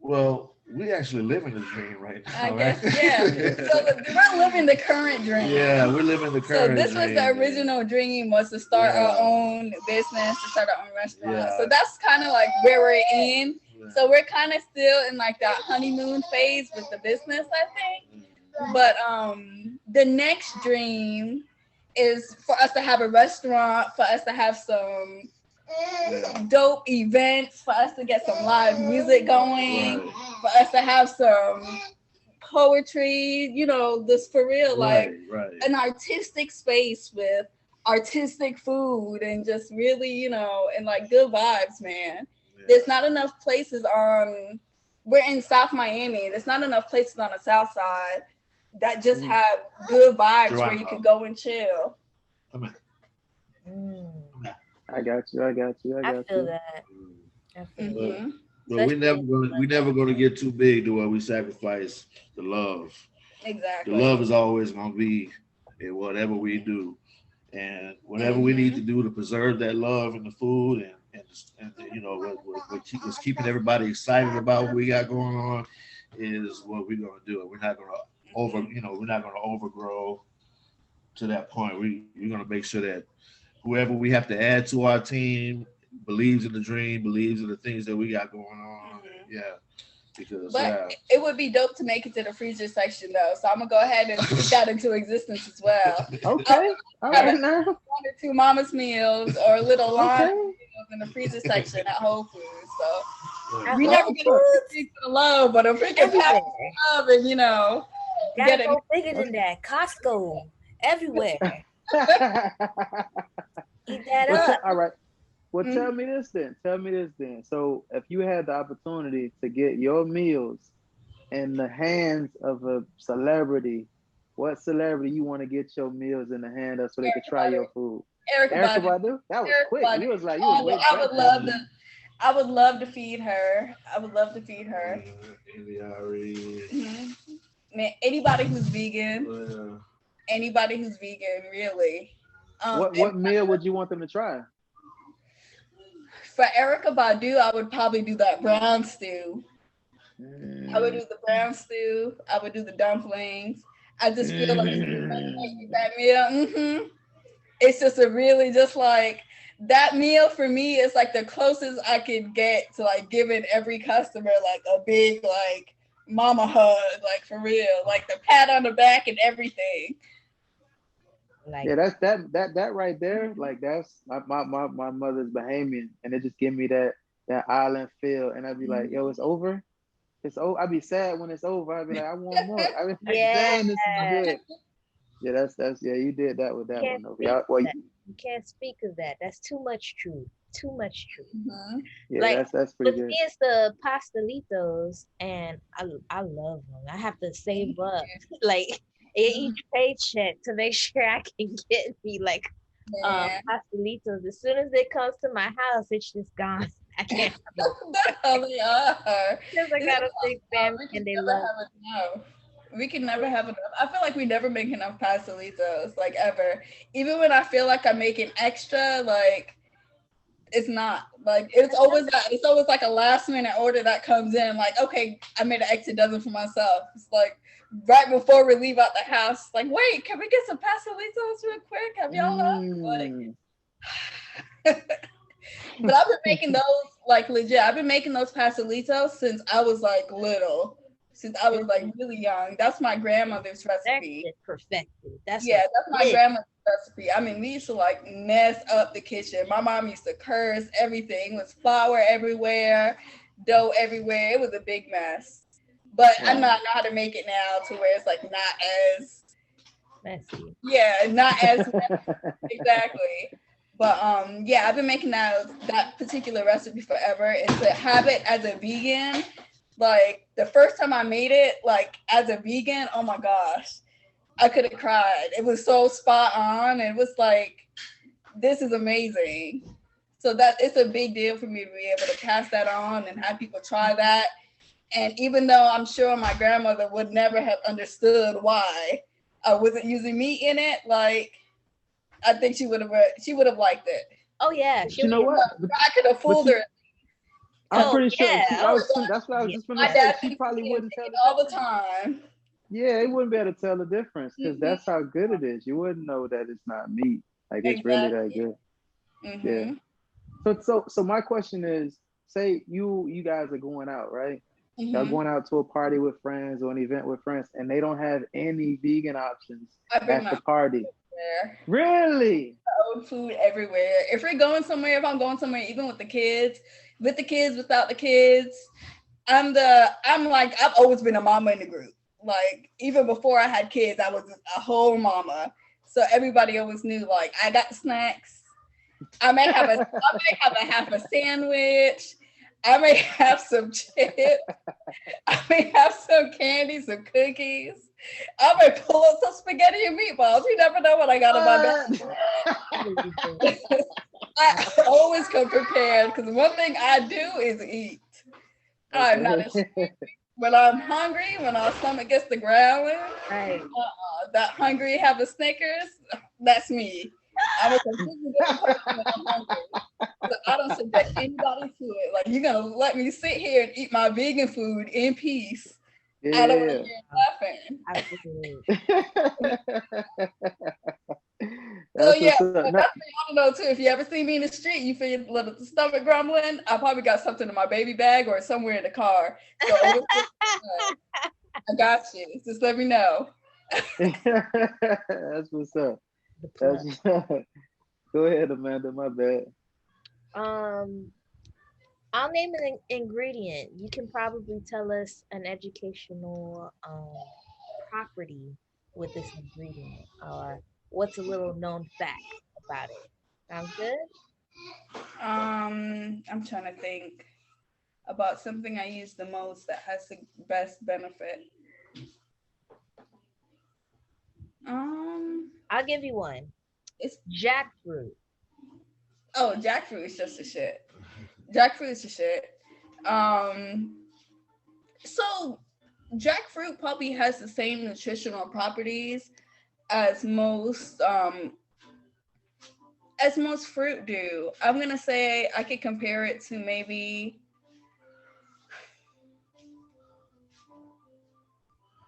well, we actually live in the dream right now. I guess, right? yeah. So we're living the current dream. Yeah, we're living the current dream. So this was the original dream, was to start our own business, to start our own restaurant. Yeah. So that's kind of like where we're in. Yeah. So we're kind of still in like that honeymoon phase with the business, I think. But the next dream is for us to have a restaurant, for us to have some dope events, for us to get some live music going, for us to have some poetry, you know, this for real, like an artistic space with artistic food and just really, you know, and like good vibes, man. There's not enough places we're in South Miami. There's not enough places on the South Side that just have good vibes where you can go and chill. I got you. I feel that. But we never gonna get too big to where we sacrifice the love. Exactly. The love is always gonna be in whatever we do, and whatever we need to do to preserve that love in the food and you know what's keeping everybody excited about what we got going on is what we're gonna do. We're not gonna overgrow to that point. We're gonna make sure that whoever we have to add to our team believes in the dream, believes in the things that we got going on. Yeah. Because it would be dope to make it to the freezer section though. So I'm gonna go ahead and put that into existence as well. Okay. All right now. 1 or 2 mama's meals or little laundry meals in the freezer section at Whole Foods. So we never get a piece of love, but a freaking pack of love and you know. Gotta go bigger than that. Costco. Everywhere. Eat that up. All right. Well, tell me this then. So, if you had the opportunity to get your meals in the hands of a celebrity, what celebrity you want to get your meals in the hand of so they could try your food? Erykah Badu. That was quick. You was like, I would love to feed her. Man, anybody who's vegan. Anybody who's vegan, really. What meal would you want them to try? For Erykah Badu, I would probably do that brown stew. I would do the brown stew. I would do the dumplings. I just feel like that meal. It's just a really just like that meal for me is like the closest I could get to like giving every customer like a big like mama hug, like for real, like the pat on the back and everything. Like, yeah, that's that right there. Like that's my mother's Bahamian, and it just give me that island feel, and I'd be like, yo, it's over. It's over. I'd be sad when it's over. I'd be like, I want more. I be like, dang, this is good. Yeah, that's you did that with that one. Though. You can't speak of that. That's too much truth. Yeah, like, that's pretty good. It's the pastelitos, and I love them. I have to save up like each paycheck to make sure I can get me like pastelitos. As soon as it comes to my house, it's just gone. I can't. They are. Because I got a big family and they love. We can never have enough. I feel like we never make enough pastelitos, like ever. Even when I feel like I'm making extra, like it's not. Like it's always like a last minute order that comes in. Like, okay, I made an extra dozen for myself. It's like right before we leave out the house. Like, wait, can we get some pastelitos real quick? Have y'all like? But I've been making those like legit. I've been making those pastelitos since I was like little. Since I was like really young. That's my grandmother's recipe. Perfected. That's my grandmother's recipe. I mean, we used to like mess up the kitchen. My mom used to curse everything. It was flour everywhere, dough everywhere. It was a big mess. But I know how to make it now to where it's like not as messy. Yeah, not as messy. Exactly. But I've been making that particular recipe forever. And to have it as a vegan Like the first time I made it, like as a vegan, oh my gosh, I could have cried. It was so spot on. It was like, this is amazing. So that it's a big deal for me to be able to pass that on and have people try that. And even though I'm sure my grandmother would never have understood why I wasn't using meat in it, like I think she would have liked it. Oh yeah, You know what? I could have fooled her. I'm pretty sure. yeah. That's what I was just going My to say. dad She probably wouldn't tell all the time. Yeah, it wouldn't be able to tell the difference because that's how good it is. You wouldn't know that it's not meat. Like it's really that good. Yeah. So my question is, say you guys are going out, right? Y'all going out to a party with friends or an event with friends, and they don't have any vegan options at the party. Really? Old food everywhere. If I'm going somewhere, even with the kids, without the kids, I've always been a mama in the group. Like even before I had kids, I was a whole mama. So everybody always knew, like, I got the snacks. I may have a half a sandwich. I may have some chips. I may have some candy, some cookies. I may pull up some spaghetti and meatballs. You never know what I got in my bag. I always come prepared because one thing I do is eat. I'm not a when I'm hungry, when our stomach gets to growling, that hungry have a Snickers, that's me. I'm a completely different person when I'm hungry. So I don't subject anybody to it. Like, you're going to let me sit here and eat my vegan food in peace. Yeah. I don't want to hear nothing. So yeah, that's what y'all to know too. If you ever see me in the street, you feel a little stomach grumbling, I probably got something in my baby bag or somewhere in the car. So I got you. Just let me know. That's what's up. Go ahead, Amanda. My bad. I'll name an ingredient. You can probably tell us an educational property with this ingredient, or what's a little known fact about it. Sounds good? I'm trying to think about something I use the most that has the best benefit. I'll give you one. It's jackfruit. Oh, jackfruit is just a shit. Jackfruit is a shit. So jackfruit probably has the same nutritional properties as most fruit do. I'm gonna say I could compare it to maybe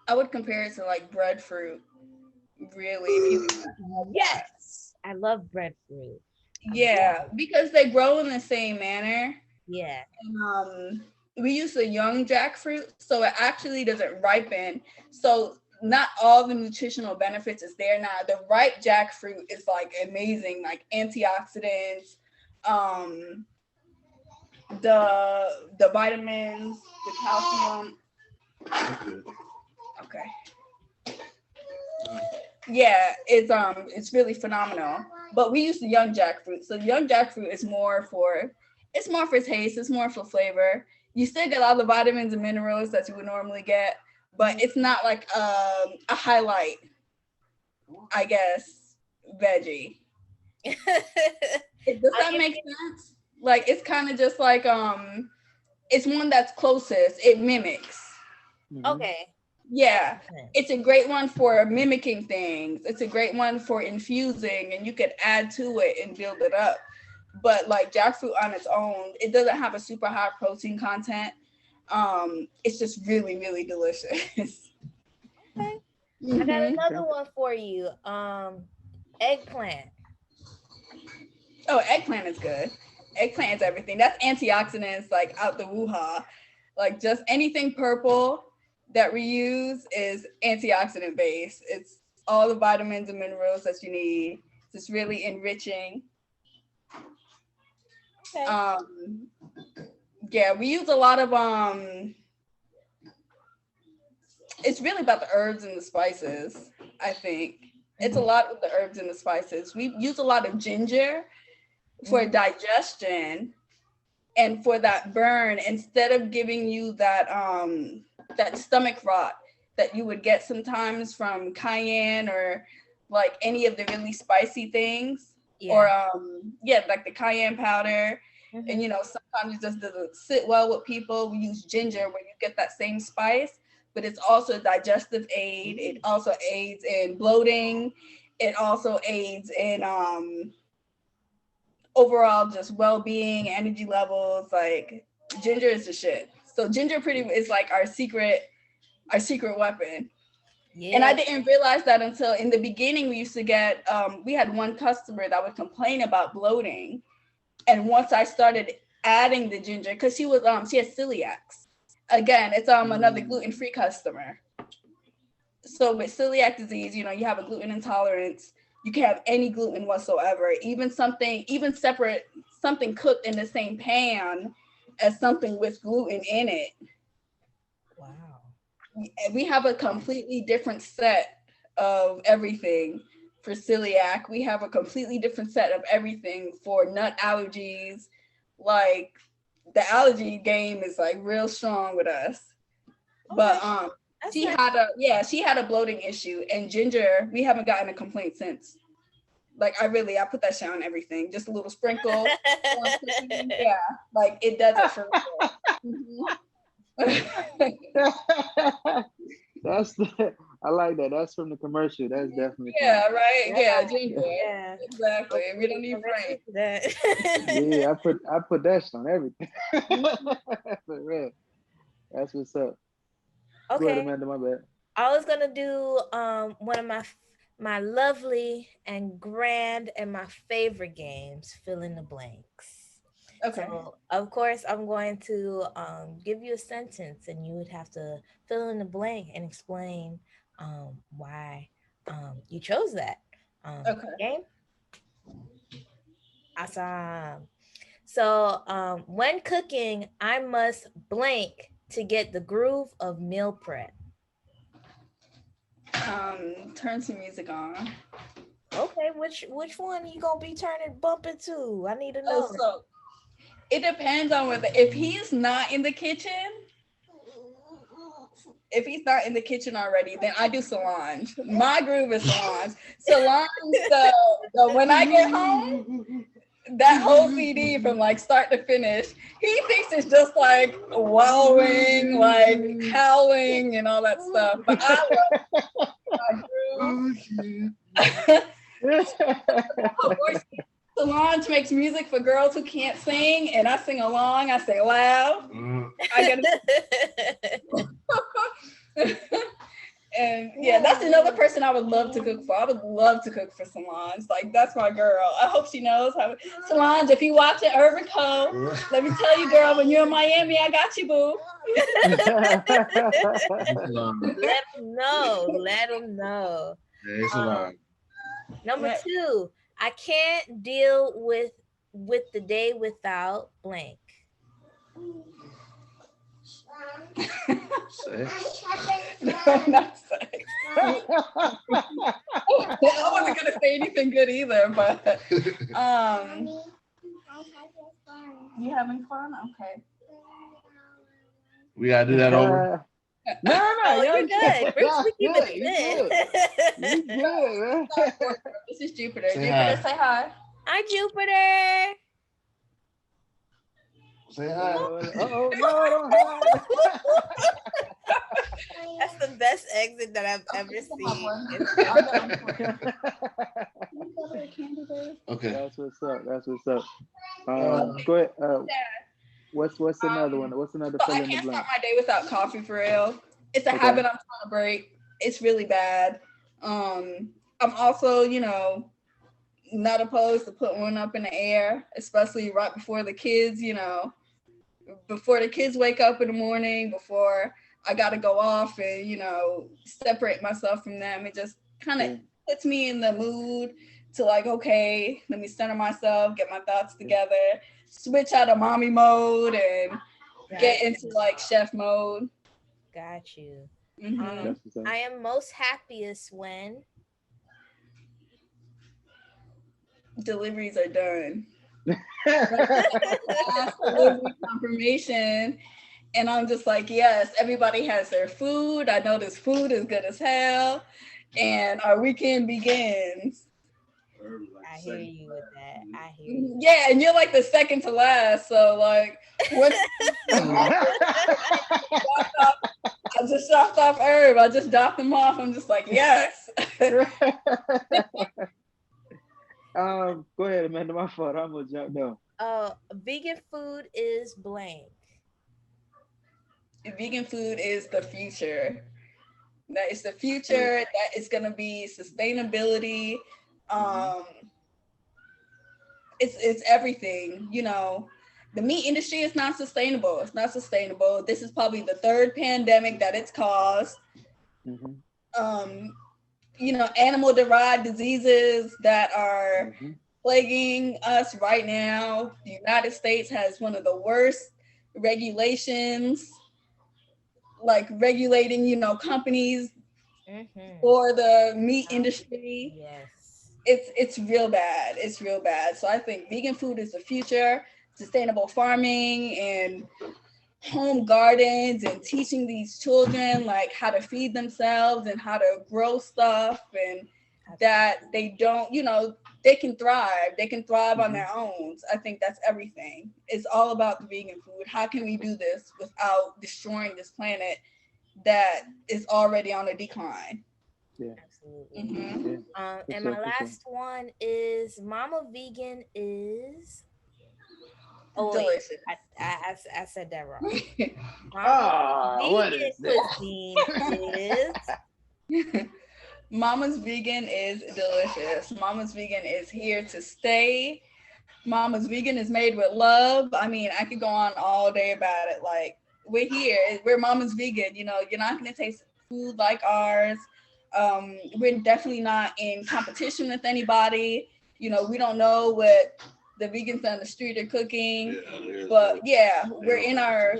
I would compare it to like breadfruit. Really, yes, I love breadfruit. Yeah, because they grow in the same manner. Yeah. And, we use a young jackfruit, so it actually doesn't ripen. So not all the nutritional benefits is there now. The ripe jackfruit is like amazing, like antioxidants, the vitamins, the calcium. Okay. Yeah, it's really phenomenal. But we use the young jackfruit. So the young jackfruit is more for taste, it's more for flavor. You still get all the vitamins and minerals that you would normally get, but it's not like a highlight, I guess, veggie. Does that make sense? Like it's kind of just like it's one that's closest. It mimics. Okay. Yeah, it's a great one for mimicking things. It's a great one for infusing, and you could add to it and build it up. But like jackfruit on its own, it doesn't have a super high protein content. It's just really, really delicious. Okay. I got another one for you. Eggplant. Oh, eggplant is good. Eggplant is everything. That's antioxidants, like out the woo-ha. Like just anything purple that we use is antioxidant based. It's all the vitamins and minerals that you need. It's really enriching. Okay. Yeah, we use a lot of it's really about the herbs and the spices, I think. It's a lot of the herbs and the spices. We use a lot of ginger for digestion And for that burn, instead of giving you that that stomach rot that you would get sometimes from cayenne or like any of the really spicy things, or like the cayenne powder. And sometimes it just doesn't sit well with people. We use ginger where you get that same spice, but it's also a digestive aid. It also aids in bloating. It also aids in overall just well-being, energy levels. Like ginger is the shit. So ginger pretty is like our secret weapon. Yeah. And I didn't realize that until in the beginning. We used to get we had one customer that would complain about bloating, and once I started adding the ginger, because she has celiacs. Again, it's another gluten-free customer. So with celiac disease, you have a gluten intolerance. You can have any gluten whatsoever, even separate, something cooked in the same pan as something with gluten in it. Wow. We have a completely different set of everything for celiac. We have a completely different set of everything for nut allergies. Like the allergy game is like real strong with us. Okay. But she had a bloating issue, and ginger, we haven't gotten a complaint since. Like I put that shit on everything, just a little sprinkle. Yeah, like it does it for real. I like that. That's from the commercial. That's definitely right. Yeah, ginger. Yeah, exactly. We don't need Frank. Yeah, I put that shit on everything. For real. That's what's up. Okay. Go ahead, Amanda, my bad. I was gonna do one of my lovely and grand and my favorite games, fill in the blanks. Okay. So of course I'm going to give you a sentence, and you would have to fill in the blank and explain why you chose that. Okay. Game? Awesome. So when cooking, I must blank to get the groove of meal prep. Turn some music on. Okay, which one are you gonna be bumping to? I need to know. So it depends on if he's not in the kitchen. If he's not in the kitchen already, then I do Solange. My groove is Solange. Solange, so when I get home, that whole CD from like start to finish, he thinks it's just like wallowing, like howling and all that stuff. But I love my groove. Solange makes music for girls who can't sing, and I sing along. I sing loud. And yeah, that's another person I would love to cook for. I would love to cook for Solange. Like, that's my girl. I hope she knows how. Solange, if you watch it, Irv and Co., let me tell you, girl, when you're in Miami, I got you, boo. Let them know. Number 2, I can't deal with the day without blank. Sex? No, not sex. I wasn't gonna say anything good either, but you having fun? Okay. We gotta do that over. No, you're good. You good. This is Jupiter. Say Jupiter, say hi. Hi, Jupiter. Say hi. Oh no, don't That's the best exit that I've ever seen. Okay. That's what's up. Go ahead. What's another one? What's another fill in the blank? I can't start my day without coffee, for real. It's a habit I'm trying to break. It's really bad. I'm also, not opposed to putting one up in the air, especially right before the kids, before the kids wake up in the morning, before I got to go off and, separate myself from them. It just kind of puts me in the mood to like, okay, let me center myself, get my thoughts together, switch out of mommy mode and get into like chef mode. Got you. Mm-hmm. I am most happiest when deliveries are done. Last delivery confirmation. And I'm just like, yes, everybody has their food. I know this food is good as hell. And our weekend begins. I hear you with that. I hear you. Yeah, and you're like the second to last. So like when I just dropped off Irv. I just dropped him off. I'm just like, yes. Go ahead, Amanda. My fault. I'm gonna jump down. Vegan food is blank. Vegan food is the future. That is the future. That is gonna be sustainability. It's everything. You know, the meat industry is not sustainable. It's not sustainable. This is probably the third pandemic that it's caused. You know, animal-derived diseases that are plaguing us right now. The United States has one of the worst regulations, like regulating, you know, companies for the meat industry. Yes. It's real bad. It's real bad. So I think vegan food is the future. Sustainable farming and home gardens and teaching these children like how to feed themselves and how to grow stuff, and that they don't, you know, they can thrive on their own. I think that's everything. It's all about the vegan food. How can we do this without destroying this planet that is already on a decline? Yeah. Absolutely. And my last one is Mama Vegan is delicious. I said that wrong. What is Cuisine is Mama's Vegan is delicious. Mama's Vegan is here to stay. Mama's Vegan is made with love. I mean, I could go on all day about it. Like, we're here. We're Mama's Vegan. You know, you're not going to taste food like ours. We're definitely not in competition with anybody. You know, we don't know what the vegans on the street are cooking, but yeah, we're in our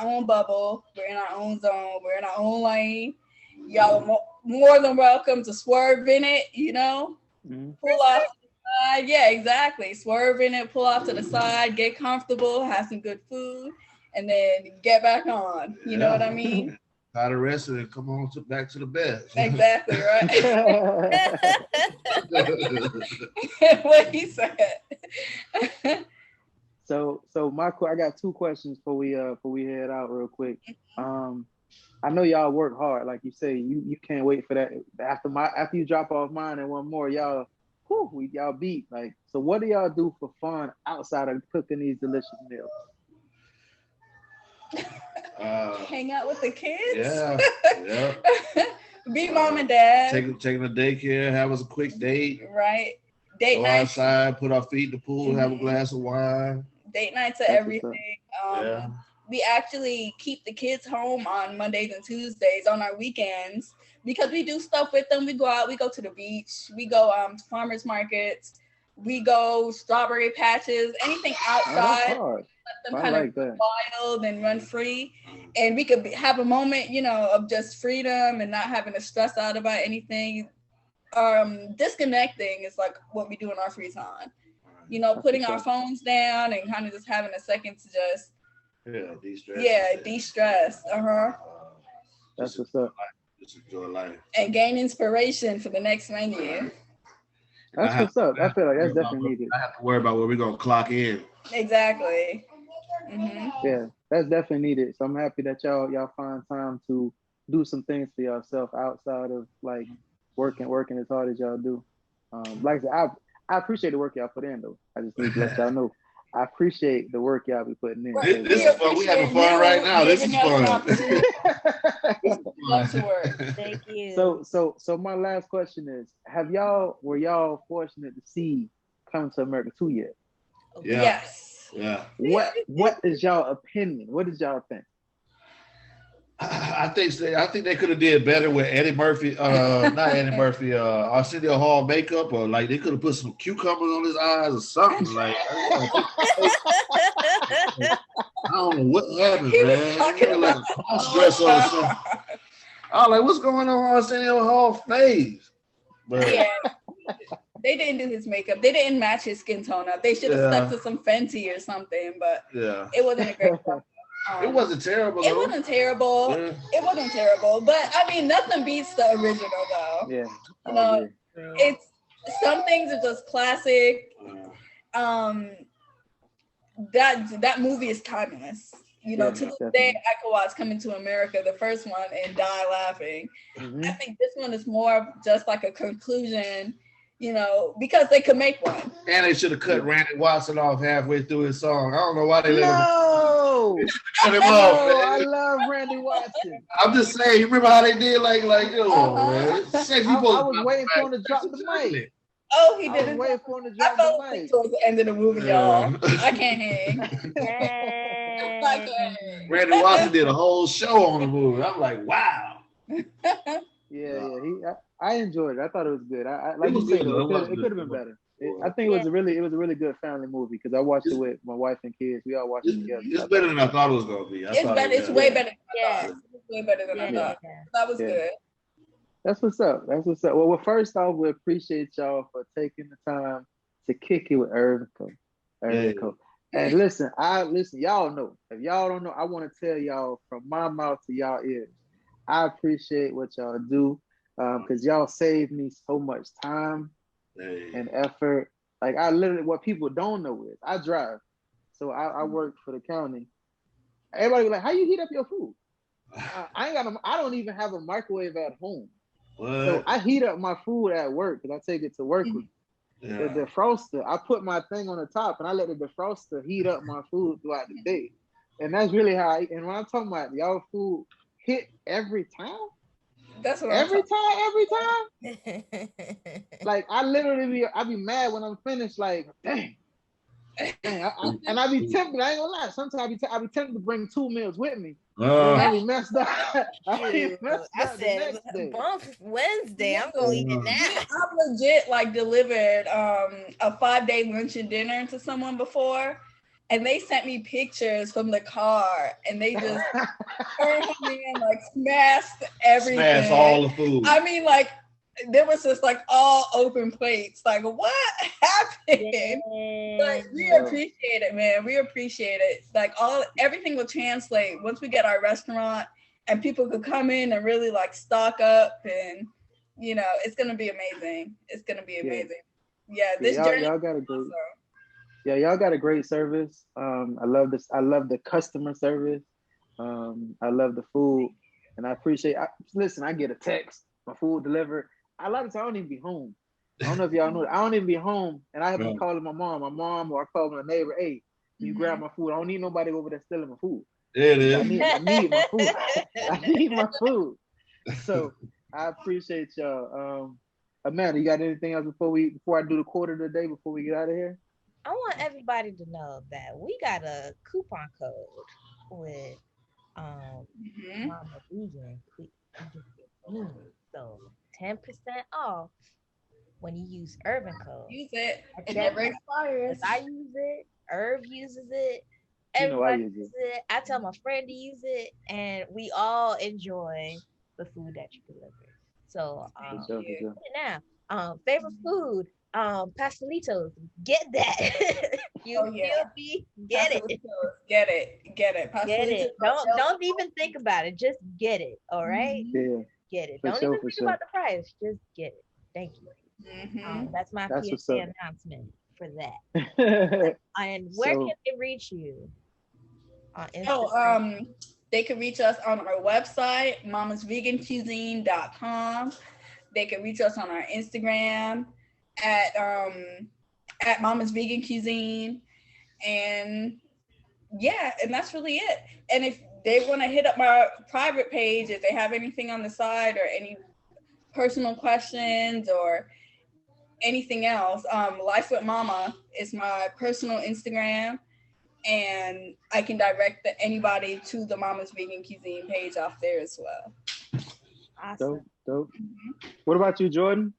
own bubble. We're in our own zone. We're in our own lane. Y'all are more than welcome to swerve in it, you know, pull off to the side. Yeah, exactly. Swerve in it, pull off to the side, get comfortable, have some good food, and then get back on. You know what I mean? Got arrested and come on back to the bed. Exactly, right? What he said. So I got two questions before we head out real quick. I know y'all work hard, like you say. You can't wait for that. After you drop off mine and one more, y'all beat. Like, so what do y'all do for fun outside of cooking these delicious meals? Hang out with the kids. Yeah. Be mom and dad. Taking a daycare, have us a quick date. Right. Date Go night. outside, put our feet in the pool, have a glass of wine. Date nights are everything. We actually keep the kids home on Mondays and Tuesdays on our weekends because we do stuff with them. We go out, we go to the beach, we go to farmers markets, we go strawberry patches, anything outside. Let them kind of wild and run free, and we could have a moment, you know, of just freedom and not having to stress out about anything. Disconnecting is like what we do in our free time, you know, putting our phones down and kind of just having a second to just de-stress. That's what's up. Just enjoy life and gain inspiration for the next menu. That's what's up. I feel like that's definitely needed. I have to worry about where we're gonna clock in. Exactly. Yeah, that's definitely needed. So I'm happy that y'all find time to do some things for yourself outside of like working as hard as y'all do. Like I said, I appreciate the work y'all put in though. I just need to let y'all know. I appreciate the work y'all be putting in. This is fun. We having fun right now. This is fun. Love to work. Thank you. So my last question is: were y'all fortunate to see Come to America 2 yet? Yeah. Yes. Yeah. What is y'all opinion? What did y'all think? I think they could have did better with Eddie Murphy, not Eddie Murphy, Arsenio Hall makeup, or like they could have put some cucumbers on his eyes or something. Like I don't know what happened, man. He like stress or something. I was like, what's going on Arsenio Hall's face? But They didn't do his makeup. They didn't match his skin tone up. They should have stuck to some Fenty or something, but it wasn't a great film. It wasn't terrible. It wasn't terrible. Yeah. It wasn't terrible, but I mean, nothing beats the original though. Yeah, you know, it's some things are just classic. That movie is timeless. You know, to this day, I could watch Coming to America, the first one, and die laughing. I think this one is more just like a conclusion, you know, because they could make one. And they should have cut Randy Watson off halfway through his song. I don't know why they let him. Cut him off, man. I love Randy Watson. I'm just saying, you remember how they did man. I was waiting for him to drop the mic. Oh, he didn't. Wait for him to drop the mic. Towards the end of the movie, y'all. I can't hang. Randy Watson did a whole show on the movie. I'm like, wow. I enjoyed it. I thought it was good. I like you said, it could have been better. I think it was a really good family movie because I watched it with my wife and kids. We all watched it together. It's better than I thought it was gonna be. It's way better. It's way better than I thought. That was good. That's what's up. Well, first off, we appreciate y'all for taking the time to kick it with Irv and Co. And listen, y'all know. If y'all don't know, I want to tell y'all from my mouth to y'all ears. I appreciate what y'all do because y'all save me so much time and effort. Like what people don't know is I drive. So I work for the county. Everybody was like, how you heat up your food? I don't even have a microwave at home. What? So I heat up my food at work because I take it to work with the defroster. I put my thing on the top and I let the defroster heat up my food throughout the day. And that's really how and when I'm talking about y'all food hit every time. That's what every time. Like I be mad when I'm finished, like, dang. And I be tempted, I ain't gonna lie. Sometimes I be tempted to bring 2 meals with me. I be messed up. I said, bump Wednesday, I'm gonna eat it now. I've legit delivered a 5-day lunch and dinner to someone before, and they sent me pictures from the car, and they just turned me and smashed everything. Smashed all the food. I mean, there was just all open plates. What happened? We appreciate it, man. We appreciate it. Everything will translate once we get our restaurant and people could come in and really stock up, and it's gonna be amazing. It's gonna be amazing. This journey. Y'all got a great. Y'all got a great service. I love this. I love the customer service. I love the food, and I appreciate. Listen, I get a text, my food delivered. A lot of times I don't even be home. I don't know if y'all know that. I don't even be home, and I have been calling my mom, or I call my neighbor. Hey, you grab my food. I don't need nobody over there stealing my food. It is. I need my food. I need my food. So I appreciate y'all. Amanda, you got anything else before I do the quarter of the day before we get out of here? I want everybody to know that we got a coupon code with Mama Vegan. So 10% off when you use Irv and Co. Use it. It never expires. I use it. Irv uses it. Everybody uses it. I tell my friend to use it, and we all enjoy the food that you deliver. So get it now. Favorite food, pastelitos. Get that. Get it. Get it. Get it. Don't even think about it. Just get it. All right. Yeah. Get it. Don't even think about the price. Just get it. Thank you. That's my PSA announcement for that. And where can they reach you? On Instagram? They can reach us on our website, mamasvegancuisine.com. They can reach us on our Instagram at Mama's Vegan Cuisine. And that's really it. And if they want to hit up my private page, if they have anything on the side or any personal questions or anything else, Life with Mama is my personal Instagram, and I can direct anybody to the Mama's Vegan Cuisine page off there as well. Awesome. Dope. Mm-hmm. What about you, Jordan?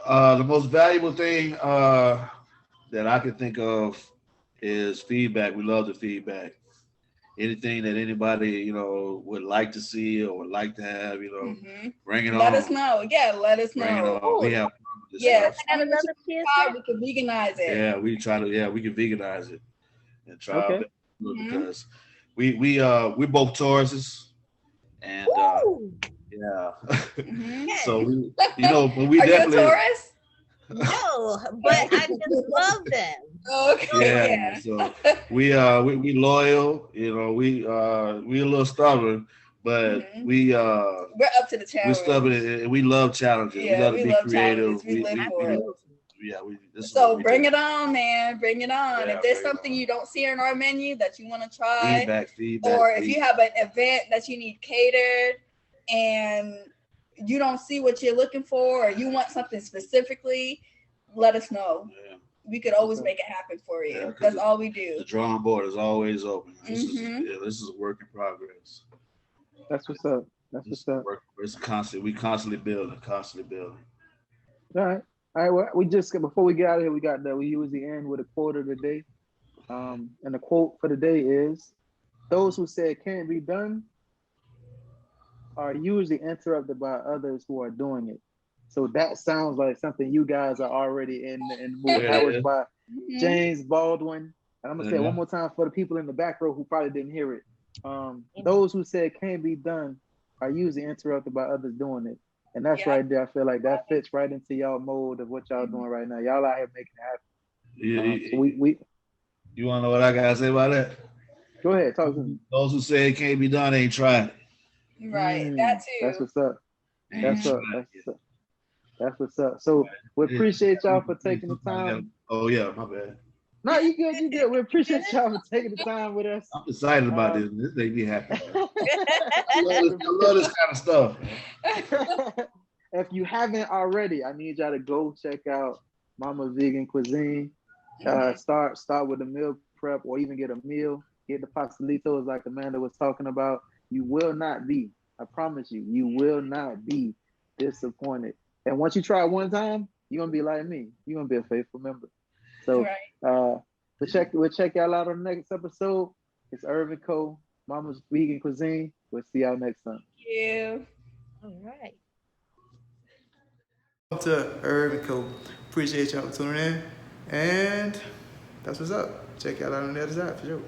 The most valuable thing that I can think of is feedback. We love the feedback. Anything that anybody, would like to see or would like to have, bring it on. Let us know. Yeah, let us know. We have Yes, I got another PSA. we can veganize it. Yeah, we can veganize it and try our Okay. best because we're both Tauruses and Woo! yeah. Mhm. So we, but we Are definitely. you a Taurus? No, but I just love them. Okay. Yeah, so we loyal, we a little stubborn, but Mhm. we We're up to the challenge. we're stubborn and we love challenges. Yeah, we love we to be love creative. challenges. We live for it. This is So what we bring do. it on, man. Bring it on. Yeah, If there's bring it something on. you don't see in our menu that you want to try, Feedback. or if you have an event that you need catered and you don't see what you're looking for, or you want something specifically, let us know. Yeah. We could always make it happen for you. Yeah, 'cause That's all we do. The drawing board is always open. This Mhm. is a work in progress. That's what's up. It's constant. We constantly building. All right. Well, we just before we get out of here, we usually end with a quote of the day. And the quote for the day is, "Those who say it can't be done are usually interrupted by others who are doing it." So that sounds like something you guys are already in the mood. That was by James Baldwin. And I'm gonna say it one more time for the people in the back row who probably didn't hear it. Those who say it can't be done are usually interrupted by others doing it. And that's right there. I feel like that fits right into y'all mode of what y'all doing right now. Y'all out here making it happen. So we you want to know what I gotta say about that? Go ahead, talk to me. Those who say it can't be done ain't tried it. Right, that too. That's what's up. That's what's up. So we appreciate y'all for taking the time. Oh yeah, my bad. No, you good. We appreciate y'all for taking the time with us. I'm excited about this. This makes me happy. I love this kind of stuff. If you haven't already, I need y'all to go check out Mama's Vegan Cuisine. Start with a meal prep or even get a meal. Get the pastelitos like Amanda was talking about. You will not be, I promise you will not be disappointed. And once you try it one time, you're gonna be like me. You're gonna be a faithful member. So we'll check y'all out on the next episode. It's Irv and Co, Mama's Vegan Cuisine. We'll see y'all next time. Thank you. All right. To Irv and Co. Appreciate y'all for tuning in. And that's what's up. Check y'all out on the other side for sure.